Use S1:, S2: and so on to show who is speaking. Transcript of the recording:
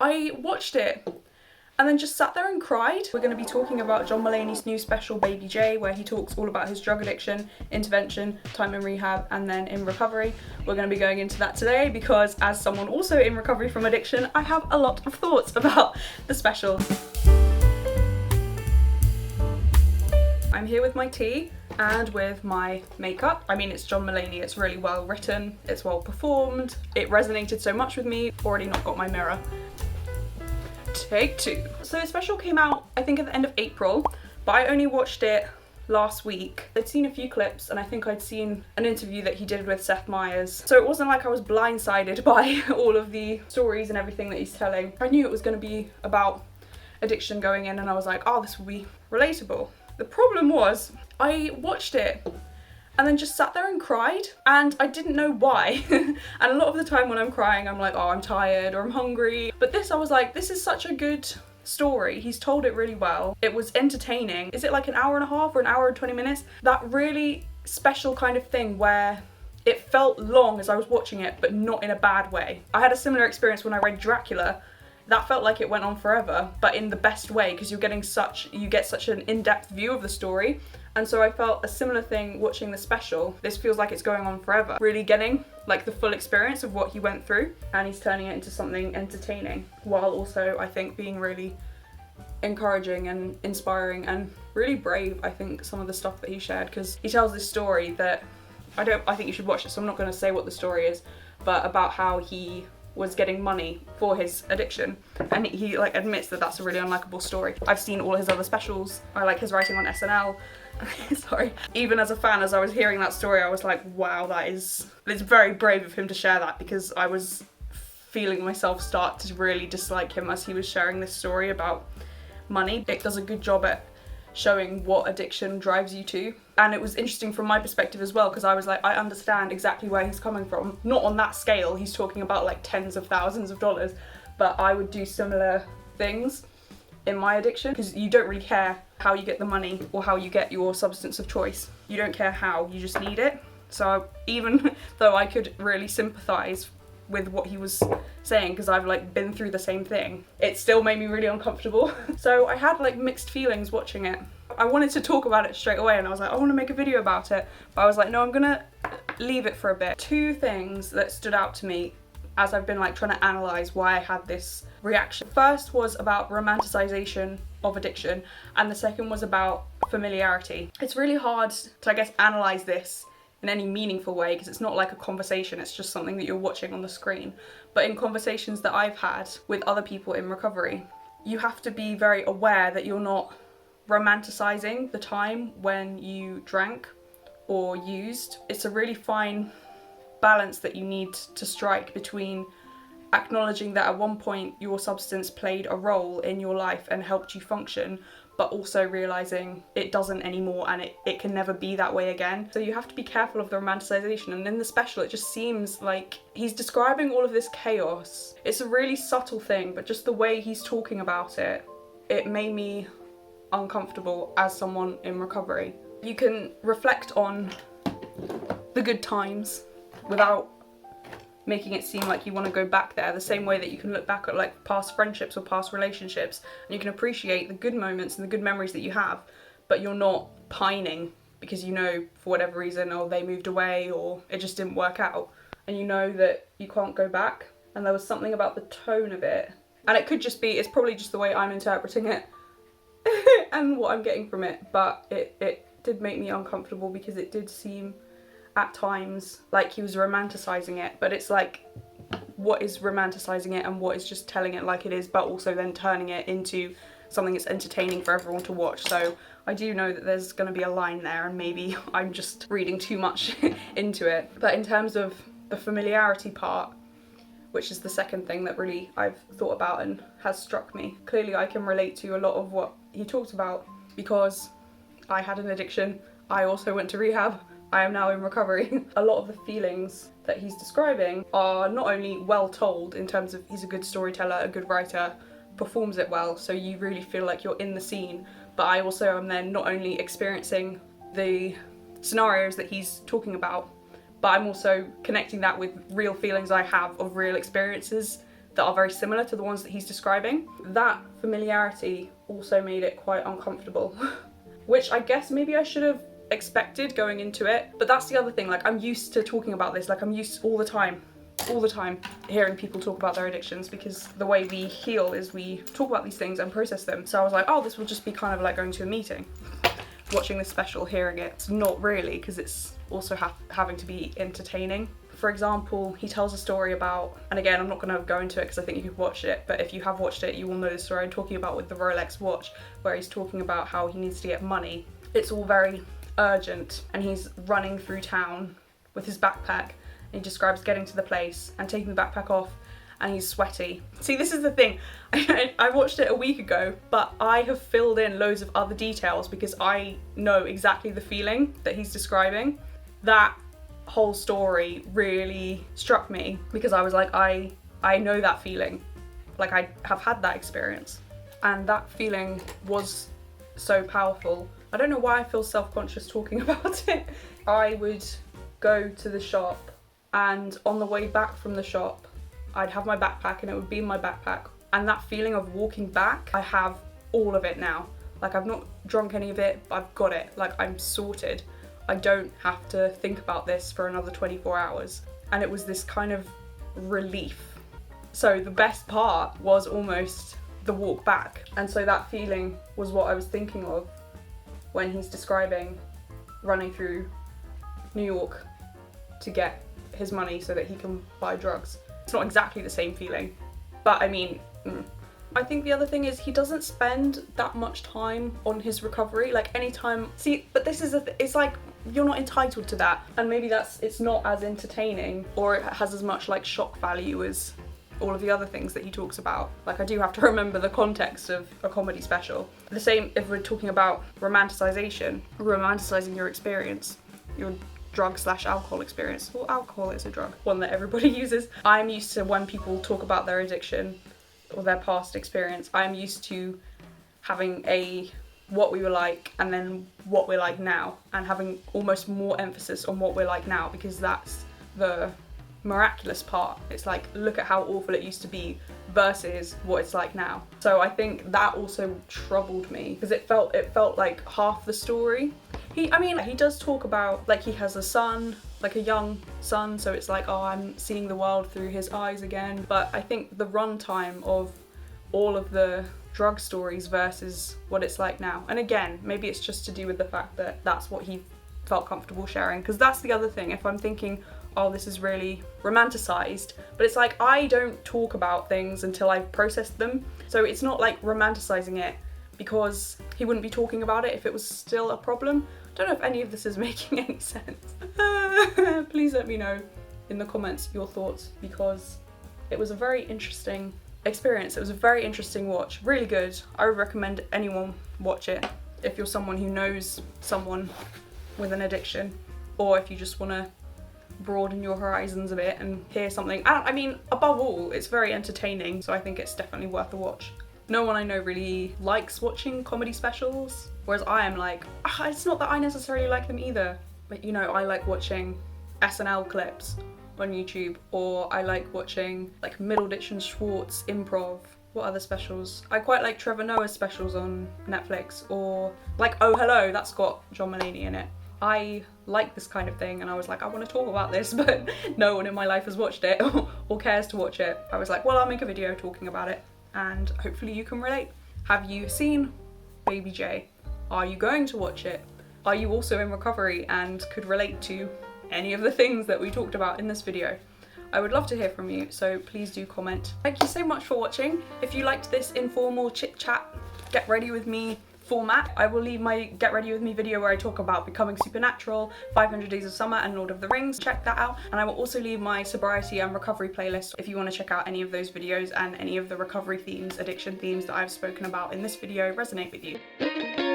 S1: I watched it and then just sat there and cried. We're going to be talking about John Mulaney's new special, Baby J, where he talks all about his drug addiction, intervention, time in rehab, and then in recovery. We're going to be going into that today because as someone also in recovery from addiction, I have a lot of thoughts about the special. I'm here with my tea and with my makeup. I mean, it's John Mulaney, it's really well written, it's well performed, it resonated so much with me. Already not got my mirror. Take two. So the special came out, I think, at the end of April, but I only watched it last week. I'd seen a few clips and I think I'd seen an interview that he did with Seth Meyers. So it wasn't like I was blindsided by all of the stories and everything that he's telling. I knew it was going to be about addiction going in and I was like, oh, this will be relatable. The problem was, I watched it and then just sat there and cried and I didn't know why. And a lot of the time when I'm crying, I'm like, oh, I'm tired or I'm hungry. But this, I was like, this is such a good story. He's told it really well. It was entertaining. Is it like an hour and a half or an hour and 20 minutes? That really special kind of thing where it felt long as I was watching it, but not in a bad way. I had a similar experience when I read Dracula. That felt like it went on forever, but in the best way, because you get such an in-depth view of the story. And so I felt a similar thing watching the special. This feels like it's going on forever. Really getting like the full experience of what he went through, and he's turning it into something entertaining, while also, I think, being really encouraging and inspiring and really brave, I think, some of the stuff that he shared, because he tells this story that I think you should watch it, so I'm not going to say what the story is, but about how he was getting money for his addiction, and he like admits that that's a really unlikable story. I've seen all his other specials. I like his writing on SNL. Sorry. Even as a fan, as I was hearing that story, I was like, wow, it's very brave of him to share that, because I was feeling myself start to really dislike him as he was sharing this story about money. It does a good job at showing what addiction drives you to. And it was interesting from my perspective as well, because I was like, I understand exactly where he's coming from. Not on that scale, he's talking about like tens of thousands of dollars, but I would do similar things in my addiction, because you don't really care how you get the money or how you get your substance of choice. You don't care how, you just need it. So even though I could really sympathize with what he was saying, because I've like been through the same thing, it still made me really uncomfortable. So I had like mixed feelings watching it. I wanted to talk about it straight away and I was like, I want to make a video about it, but I was like, no, I'm gonna leave it for a bit. Two things that stood out to me as I've been like trying to analyze why I had this reaction. First was about romanticization of addiction, and the second was about familiarity. It's really hard to, I guess, analyze this in any meaningful way, because it's not like a conversation, it's just something that you're watching on the screen. But in conversations that I've had with other people in recovery, you have to be very aware that you're not romanticizing the time when you drank or used. It's a really fine balance that you need to strike between acknowledging that at one point your substance played a role in your life and helped you function, but also realizing it doesn't anymore and it can never be that way again. So you have to be careful of the romanticization, and in the special it just seems like he's describing all of this chaos. It's a really subtle thing, but just the way he's talking about it, it made me uncomfortable as someone in recovery. You can reflect on the good times without making it seem like you want to go back there, the same way that you can look back at like past friendships or past relationships, and you can appreciate the good moments and the good memories that you have, but you're not pining because you know for whatever reason, or they moved away or it just didn't work out, and you know that you can't go back. And there was something about the tone of it, and it could just be, it's probably just the way I'm interpreting it and what I'm getting from it, but it did make me uncomfortable, because it did seem at times like he was romanticizing it, but it's like, what is romanticizing it and what is just telling it like it is, but also then turning it into something that's entertaining for everyone to watch. So I do know that there's going to be a line there, and maybe I'm just reading too much into it. But in terms of the familiarity part, which is the second thing that really I've thought about and has struck me, clearly I can relate to a lot of what he talked about, because I had an addiction, I also went to rehab, I am now in recovery. A lot of the feelings that he's describing are not only well told in terms of he's a good storyteller, a good writer, performs it well, so you really feel like you're in the scene, but I also am then not only experiencing the scenarios that he's talking about, but I'm also connecting that with real feelings I have of real experiences that are very similar to the ones that he's describing. That familiarity also made it quite uncomfortable, which I guess maybe I should have expected going into it. But that's the other thing, like I'm used to talking about this, like I'm used all the time hearing people talk about their addictions, because the way we heal is we talk about these things and process them. So I was like, oh, this will just be kind of like going to a meeting. Watching this special, hearing it, it's not really, because it's also having to be entertaining. For example, he tells a story about, and again, I'm not going to go into it because I think you could watch it, but if you have watched it, you will know the story I'm talking about with the Rolex watch, where he's talking about how he needs to get money. It's all very urgent, and he's running through town with his backpack, and he describes getting to the place and taking the backpack off, and he's sweaty. See, this is the thing. I watched it a week ago, but I have filled in loads of other details because I know exactly the feeling that he's describing. That whole story really struck me because I was like, I know that feeling. Like I have had that experience, and that feeling was so powerful. I don't know why I feel self-conscious talking about it. I would go to the shop, and on the way back from the shop, I'd have my backpack and it would be in my backpack. And that feeling of walking back, I have all of it now. Like I've not drunk any of it, but I've got it. Like I'm sorted. I don't have to think about this for another 24 hours. And it was this kind of relief. So the best part was almost the walk back. And so that feeling was what I was thinking of when he's describing running through New York to get his money so that he can buy drugs. It's not exactly the same feeling, but I mean, I think the other thing is he doesn't spend that much time on his recovery. Like anytime, see, but this is it's like you're not entitled to that, and maybe it's not as entertaining, or it has as much like shock value as all of the other things that he talks about. Like I do have to remember the context of a comedy special. The same if we're talking about romanticising your experience, your drug/alcohol experience. Well, alcohol is a drug, one that everybody uses. I'm used to when people talk about their addiction or their past experience, I'm used to having a what we were like and then what we're like now, and having almost more emphasis on what we're like now, because that's the miraculous part. It's like, look at how awful it used to be versus what it's like now. So I think that also troubled me because it felt like half the story. He does talk about, like, he has a son, like a young son, so it's like, oh, I'm seeing the world through his eyes again. But I think the runtime of all of the drug stories versus what it's like now, and again, maybe it's just to do with the fact that that's what he felt comfortable sharing, because that's the other thing. If I'm thinking, oh, this is really romanticized, but it's like I don't talk about things until I've processed them, so it's not like romanticizing it because he wouldn't be talking about it if it was still a problem. Don't know if any of this is making any sense. Please let me know in the comments your thoughts, because it was a very interesting experience. It was a very interesting watch, really good. I would recommend anyone watch it if you're someone who knows someone with an addiction, or if you just want to broaden your horizons a bit and hear something. I mean, above all, it's very entertaining, so I think it's definitely worth a watch. No one I know really likes watching comedy specials, whereas I am like, it's not that I necessarily like them either, but you know, I like watching SNL clips on YouTube, or I like watching like Middleditch and Schwartz improv. What other specials? I quite like Trevor Noah's specials on Netflix, or like Oh Hello, that's got John Mulaney in it. I like this kind of thing, and I was like, I want to talk about this, but no one in my life has watched it or cares to watch it. I was like, well, I'll make a video talking about it, and hopefully you can relate. Have you seen Baby J? Are you going to watch it? Are you also in recovery and could relate to any of the things that we talked about in this video? I would love to hear from you, so please do comment. Thank you so much for watching. If you liked this informal chit chat, get ready with me format, I will leave my get ready with me video where I talk about becoming supernatural, 500 Days of Summer and Lord of the Rings. Check that out. And I will also leave my sobriety and recovery playlist if you want to check out any of those videos and any of the recovery themes, addiction themes that I've spoken about in this video resonate with you.